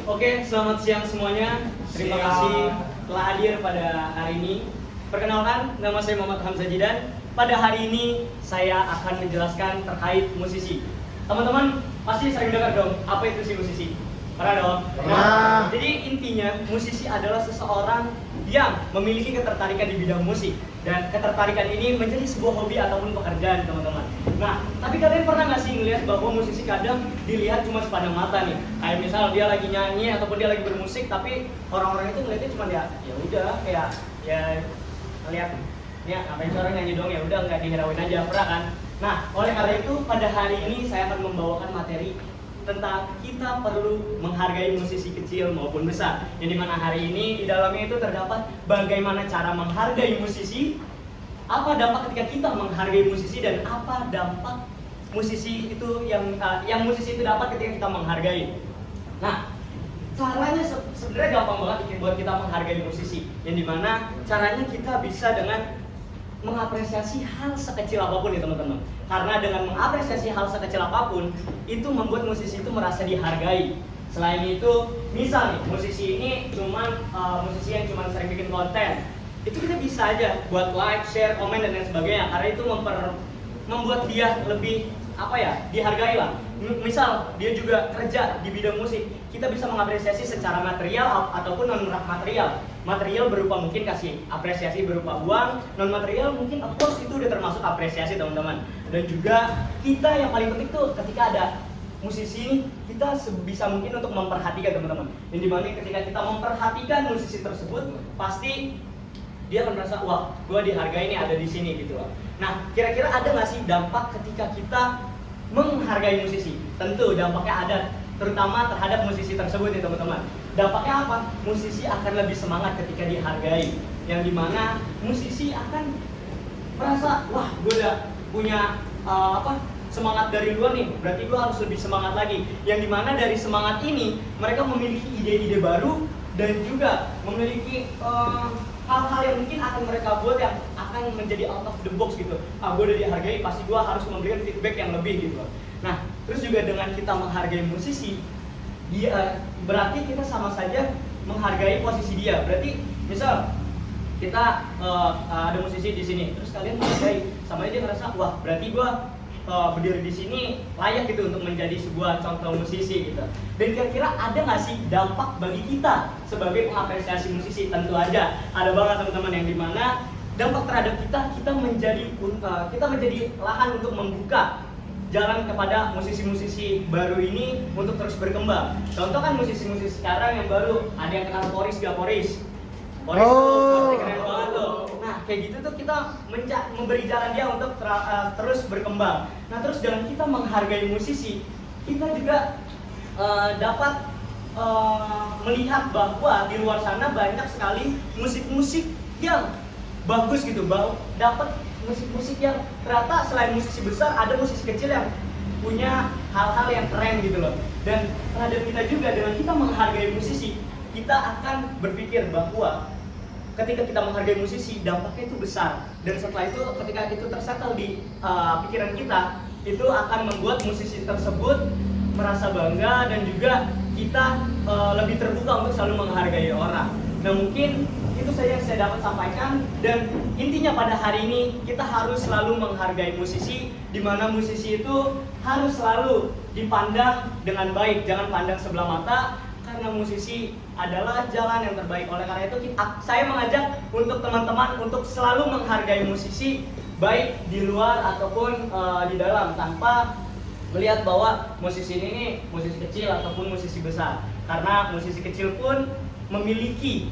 Oke, selamat siang semuanya. Terima kasih telah hadir pada hari ini. Perkenalkan, nama saya Muhammad Hamzah Jidan. Pada hari ini saya akan menjelaskan terkait musisi. Teman-teman pasti sering dengar dong, apa itu sih musisi? Pernah dong? Nah, jadi intinya musisi adalah seseorang yang memiliki ketertarikan di bidang musik. Dan ketertarikan ini menjadi sebuah hobi ataupun pekerjaan, teman-teman. Nah, tapi kalian pernah nggak sih ngelihat bahwa musisi kadang dilihat cuma sepandang mata nih? Kayak misal dia lagi nyanyi ataupun dia lagi bermusik, tapi orang-orang itu ngeliatnya cuma ya udah kayak ya lihat ya ngapain orang nyanyi dong, ya udah nggak dihirauin aja, pernah kan? Nah, oleh karena itu pada hari ini saya akan membawakan materi tentang kita perlu menghargai musisi kecil maupun besar. Yang dimana hari ini di dalamnya itu terdapat bagaimana cara menghargai musisi, apa dampak ketika kita menghargai musisi, dan apa dampak musisi itu yang musisi itu dapat ketika kita menghargai. Nah, caranya sebenarnya gampang banget buat kita menghargai musisi. Yang dimana caranya kita bisa dengan mengapresiasi hal sekecil apapun ya teman-teman. Karena dengan mengapresiasi hal sekecil apapun itu membuat musisi itu merasa dihargai. Selain itu, misal nih musisi ini musisi yang cuma sering bikin konten, itu kita bisa aja buat like, share, komen dan lain sebagainya. Karena itu membuat dia lebih dihargai lah. Misal dia juga kerja di bidang musik, kita bisa mengapresiasi secara material ataupun non material. Material berupa mungkin kasih apresiasi berupa uang, non material mungkin of course itu udah termasuk apresiasi teman-teman. Dan juga kita yang paling penting tuh ketika ada musisi, kita sebisa mungkin untuk memperhatikan teman-teman. Yang dimana ketika kita memperhatikan musisi tersebut, pasti dia akan merasa wah, gue dihargai nih ada di sini gitu loh. Nah, kira-kira ada nggak sih dampak ketika kita menghargai musisi? Tentu dampaknya ada, terutama terhadap musisi tersebut ya teman-teman. Dampaknya apa? Musisi akan lebih semangat ketika dihargai. Yang dimana musisi akan merasa wah, gue udah punya semangat dari luar nih, berarti gue harus lebih semangat lagi. Yang dimana dari semangat ini mereka memiliki ide-ide baru dan juga memiliki hal-hal yang mungkin akan mereka buat yang akan menjadi out of the box gitu. Gue udah dihargai, pasti gue harus memberikan feedback yang lebih gitu. Nah, terus juga dengan kita menghargai musisi, berarti kita sama saja menghargai posisi dia. Berarti misal kita ada musisi di sini, terus kalian menghargai, sama aja ngerasa wah, berarti gue berdiri di sini layak gitu untuk menjadi sebuah contoh musisi gitu. Dan kira-kira ada nggak sih dampak bagi kita sebagai pengapresiasi musisi? Tentu aja ada banget teman-teman, yang dimana dampak terhadap kita menjadi lahan untuk membuka jalan kepada musisi-musisi baru ini untuk terus berkembang. Contoh kan musisi-musisi sekarang yang baru ada yang kenal Poris gak Poris? Poris tuh keren banget tuh. Nah, kayak gitu tuh kita memberi jalan dia untuk terus berkembang. Nah, terus dengan kita menghargai musisi, kita juga dapat melihat bahwa di luar sana banyak sekali musik-musik yang bagus gitu, dapat musik-musik yang ternyata selain musisi besar ada musisi kecil yang punya hal-hal yang keren gitu loh. Dan terhadap kita juga, dengan kita menghargai musisi, kita akan berpikir bahwa ketika kita menghargai musisi, dampaknya itu besar. Dan setelah itu, ketika itu tersettle di pikiran kita, itu akan membuat musisi tersebut merasa bangga dan juga kita lebih terbuka untuk selalu menghargai orang. Nah, mungkin itu saja yang saya dapat sampaikan, dan intinya pada hari ini kita harus selalu menghargai musisi, di mana musisi itu harus selalu dipandang dengan baik, jangan pandang sebelah mata, karena musisi adalah jalan yang terbaik. Oleh karena itu saya mengajak untuk teman-teman untuk selalu menghargai musisi, baik di luar ataupun di dalam, tanpa melihat bahwa musisi ini musisi kecil ataupun musisi besar. Karena musisi kecil pun memiliki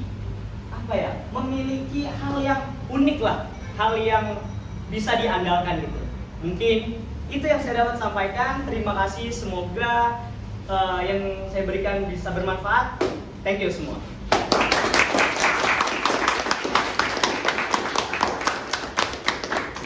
hal yang unik lah, hal yang bisa diandalkan gitu. Mungkin itu yang saya dapat sampaikan. Terima kasih, semoga yang saya berikan bisa bermanfaat. Thank you semua.